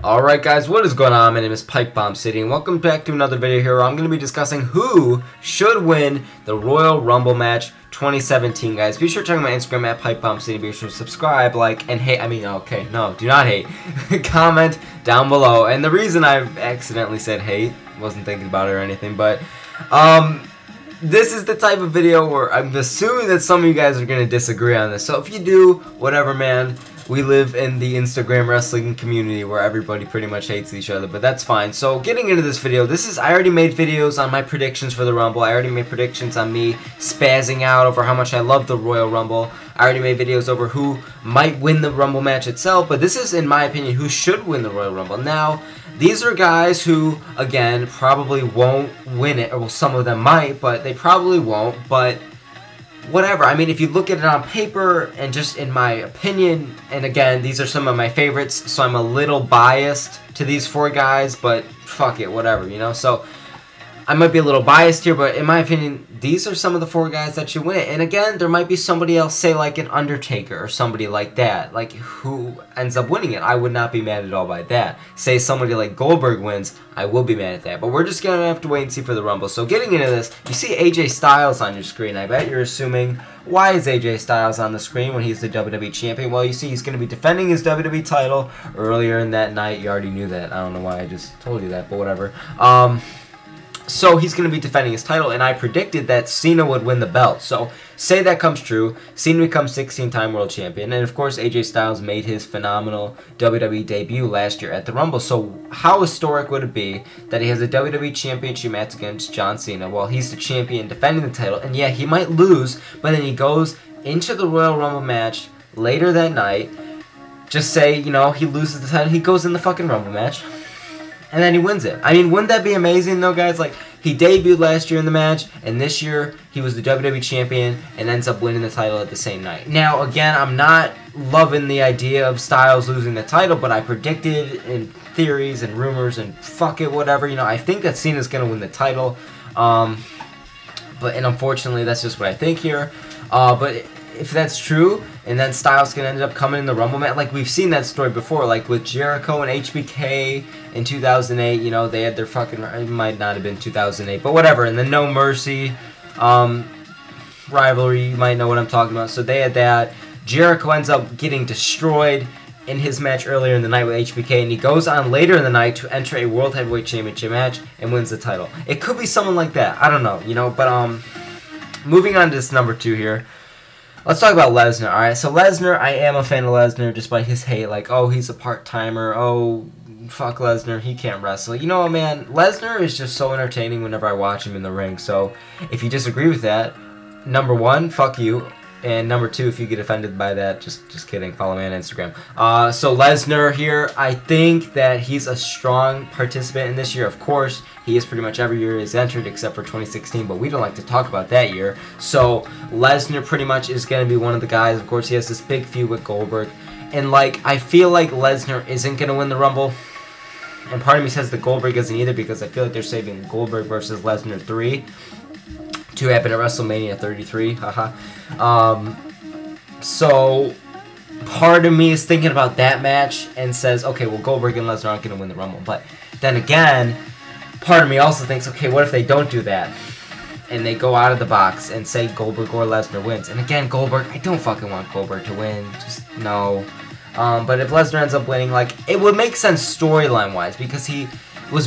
Alright guys, what is going on? My name is Pipe Bomb City and welcome back to another video here where I'm going to be discussing who should win the Royal Rumble Match 2017, guys. Be sure to check out my Instagram at Pipe Bomb City. Be sure to subscribe, like, and hate. Do not hate. Comment down below. And the reason I accidentally said hate, wasn't thinking about it or anything, but this is the type of video where I'm assuming that some of you guys are going to disagree on this. So if you do, whatever, man. We live in the Instagram wrestling community where everybody pretty much hates each other, but that's fine. So getting into this video, I already made videos on my predictions for the Rumble. I already made predictions on me spazzing out over how much I love the Royal Rumble. I already made videos over who might win the Rumble match itself, but this is, in my opinion, who should win the Royal Rumble. Now, these are guys who, again, probably won't win it, or well, some of them might, but they probably won't, but whatever. I mean, if you look at it on paper and just in my opinion, and again, these are some of my favorites, so I'm a little biased to these four guys, but fuck it, whatever, you know? So I might be a little biased here, but in my opinion, these are some of the four guys that should win it. And again, there might be somebody else, say like an Undertaker or somebody like that, like who ends up winning it. I would not be mad at all by that. Say somebody like Goldberg wins, I will be mad at that. But we're just going to have to wait and see for the Rumble. So getting into this, you see AJ Styles on your screen. I bet you're assuming, why is AJ Styles on the screen when he's the WWE Champion? Well, you see he's going to be defending his WWE title earlier in that night. You already knew that. I don't know why I just told you that, but whatever. So he's going to be defending his title, and I predicted that Cena would win the belt. So say that comes true, Cena becomes 16-time world champion, and of course AJ Styles made his phenomenal WWE debut last year at the Rumble. So how historic would it be that he has a WWE championship match against John Cena while he's the champion defending the title, and yeah, he might lose, but then he goes into the Royal Rumble match later that night. Just say, you know, he loses the title, he goes in the fucking Rumble match, and then he wins it. I mean, wouldn't that be amazing, though, guys? Like, he debuted last year in the match, and this year he was the WWE Champion and ends up winning the title at the same night. Now, again, I'm not loving the idea of Styles losing the title, but I predicted in theories and rumors and fuck it, whatever. You know, I think that Cena's going to win the title. And unfortunately, that's just what I think here. But if that's true, and then Styles can end up coming in the Rumble match, like we've seen that story before, like with Jericho and HBK in 2008, you know, they had their fucking, it might not have been 2008, but whatever, and the No Mercy rivalry, you might know what I'm talking about, so they had that. Jericho ends up getting destroyed in his match earlier in the night with HBK, and he goes on later in the night to enter a World Heavyweight Championship match and wins the title. It could be someone like that, I don't know, you know, but moving on to this number 2 here. Let's talk about Lesnar, alright? So Lesnar, I am a fan of Lesnar despite his hate, like, oh, he's a part-timer, oh, fuck Lesnar, he can't wrestle. You know what, man? Lesnar is just so entertaining whenever I watch him in the ring, so if you disagree with that, number 1, fuck you. And number 2, if you get offended by that, just kidding. Follow me on Instagram. So Lesnar here, I think that he's a strong participant in this year. Of course, he is pretty much every year he's entered except for 2016, but we don't like to talk about that year. So Lesnar pretty much is going to be one of the guys. Of course, he has this big feud with Goldberg. And, like, I feel like Lesnar isn't going to win the Rumble. And part of me says that Goldberg isn't either because I feel like they're saving Goldberg versus Lesnar 3 to happen at WrestleMania 33, haha. So part of me is thinking about that match and says, okay, well, Goldberg and Lesnar aren't going to win the Rumble. But then again, part of me also thinks, okay, what if they don't do that? And they go out of the box and say Goldberg or Lesnar wins. And again, Goldberg, I don't fucking want Goldberg to win. Just no. But if Lesnar ends up winning, like, it would make sense storyline-wise because he's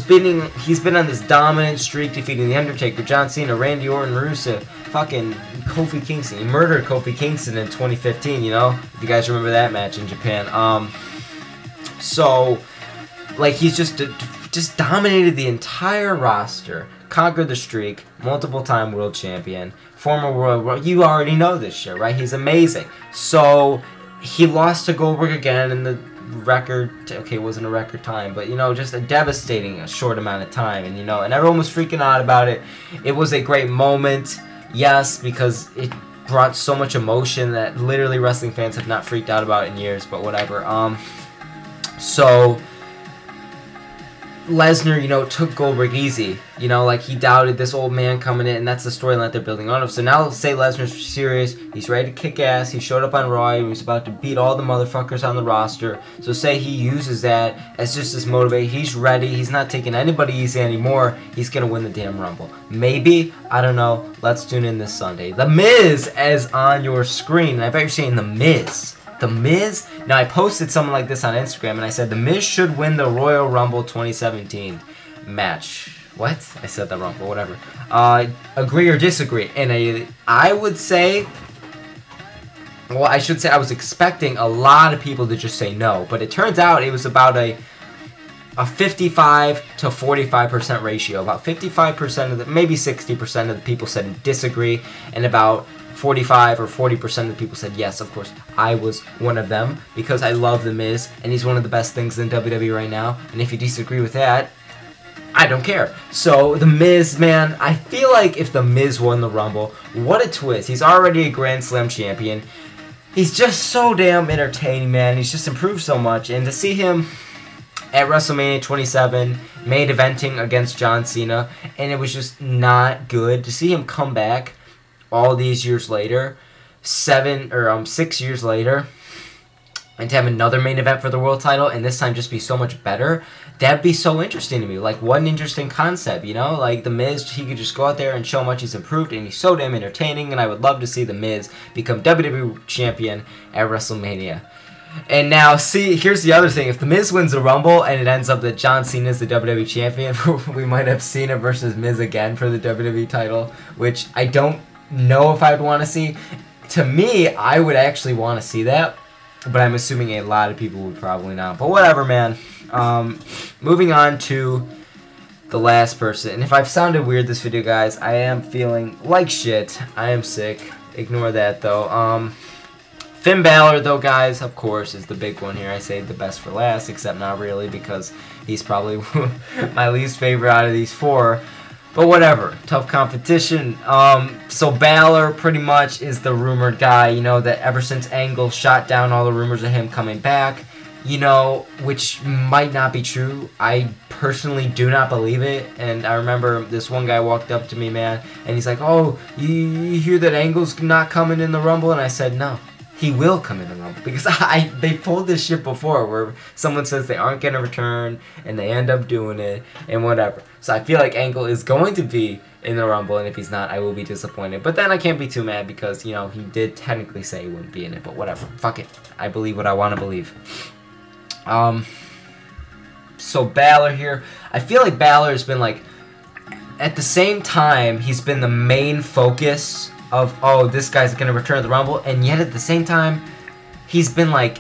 been on this dominant streak defeating The Undertaker, John Cena, Randy Orton, Rusev, fucking Kofi Kingston. He murdered Kofi Kingston in 2015, you know? If you guys remember that match in Japan. So, like, he's just dominated the entire roster, conquered the streak, multiple-time world champion, former world, you already know this shit, right? He's amazing. So, he lost to Goldberg again in the record, okay, it wasn't a record time, but, you know, just a devastating short amount of time, and, you know, and everyone was freaking out about it. It was a great moment, yes, because it brought so much emotion that literally wrestling fans have not freaked out about in years, but whatever. So Lesnar, you know, took Goldberg easy. You know, like he doubted this old man coming in, and that's the storyline that they're building on. So now, say Lesnar's serious, he's ready to kick ass. He showed up on Raw, he was about to beat all the motherfuckers on the roster. So say he uses that as just his motivation. He's ready. He's not taking anybody easy anymore. He's gonna win the damn Rumble. Maybe, I don't know. Let's tune in this Sunday. The Miz is on your screen, and I bet you're saying The Miz. The Miz? Now, I posted something like this on Instagram, and I said, The Miz should win the Royal Rumble 2017 match. What? I said that wrong, but whatever. Agree or disagree? And I would say, well, I should say I was expecting a lot of people to just say no, but it turns out it was about a 55 to 45% ratio. About 55% of the, maybe 60% of the people said disagree, and about 45 or 40% of the people said yes. Of course, I was one of them because I love The Miz, and he's one of the best things in WWE right now. And if you disagree with that, I don't care. So, The Miz, man, I feel like if The Miz won the Rumble, what a twist. He's already a Grand Slam champion. He's just so damn entertaining, man. He's just improved so much. And to see him at WrestleMania 27, main eventing against John Cena, and it was just not good. To see him come back all these years later, 6 years later, and to have another main event for the world title, and this time just be so much better, that'd be so interesting to me. Like, what an interesting concept, you know? Like, The Miz, he could just go out there and show how much he's improved, and he's so damn entertaining, and I would love to see The Miz become WWE Champion at WrestleMania. And now, see, here's the other thing. If The Miz wins the Rumble, and it ends up that John Cena is the WWE Champion, we might have Cena versus Miz again for the WWE title, which I don't know if I'd want to see. To me, I would actually want to see that, but I'm assuming a lot of people would probably not. But whatever, man. Moving on to the last person. And if I've sounded weird this video, guys, I am feeling like shit. I am sick. Ignore that, though. Finn Balor, though, guys, of course, is the big one here. I saved the best for last, except not really, because he's probably my least favorite out of these four. But whatever, tough competition. So Balor pretty much is the rumored guy, you know, that ever since Angle shot down all the rumors of him coming back, you know, which might not be true. I personally do not believe it. And I remember this one guy walked up to me, man, and he's like, oh, you hear that Angle's not coming in the Rumble? And I said, no. He will come in the Rumble, because they pulled this shit before where someone says they aren't going to return and they end up doing it and whatever. So I feel like Angle is going to be in the Rumble, and if he's not, I will be disappointed. But then I can't be too mad because, you know, he did technically say he wouldn't be in it, but whatever. Fuck it. I believe what I want to believe. So Balor here. I feel like Balor has been like, at the same time, he's been the main focus of, oh, this guy's gonna return to the Rumble, and yet at the same time, he's been like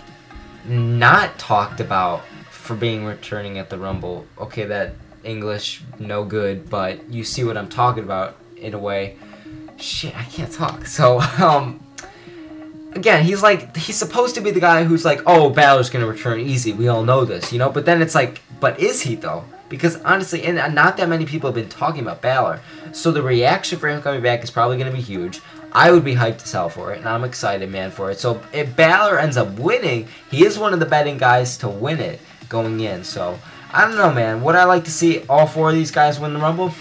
not talked about for being returning at the Rumble. Okay, that English no good, but you see what I'm talking about in a way. Shit, I can't talk. So again, he's supposed to be the guy who's like, oh, Balor's gonna return easy. We all know this, you know. But then it's like, but is he though? Because honestly, and not that many people have been talking about Balor. So the reaction for him coming back is probably going to be huge. I would be hyped to sell for it, and I'm excited, man, for it. So if Balor ends up winning, he is one of the betting guys to win it going in. So I don't know, man. Would I like to see all four of these guys win the Rumble?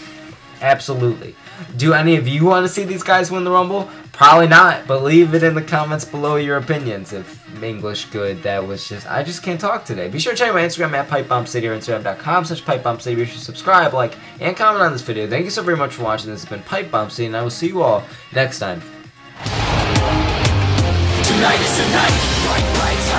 Absolutely. Do any of you want to see these guys win the Rumble? Probably not, but leave it in the comments below your opinions. If English good, that was just, I just can't talk today. Be sure to check out my Instagram at PipeBombCity or Instagram.com/PipeBombCity. Be sure to subscribe, like, and comment on this video. Thank you so very much for watching. This has been PipeBombCity, and I will see you all next time. Tonight is the night, bright lights,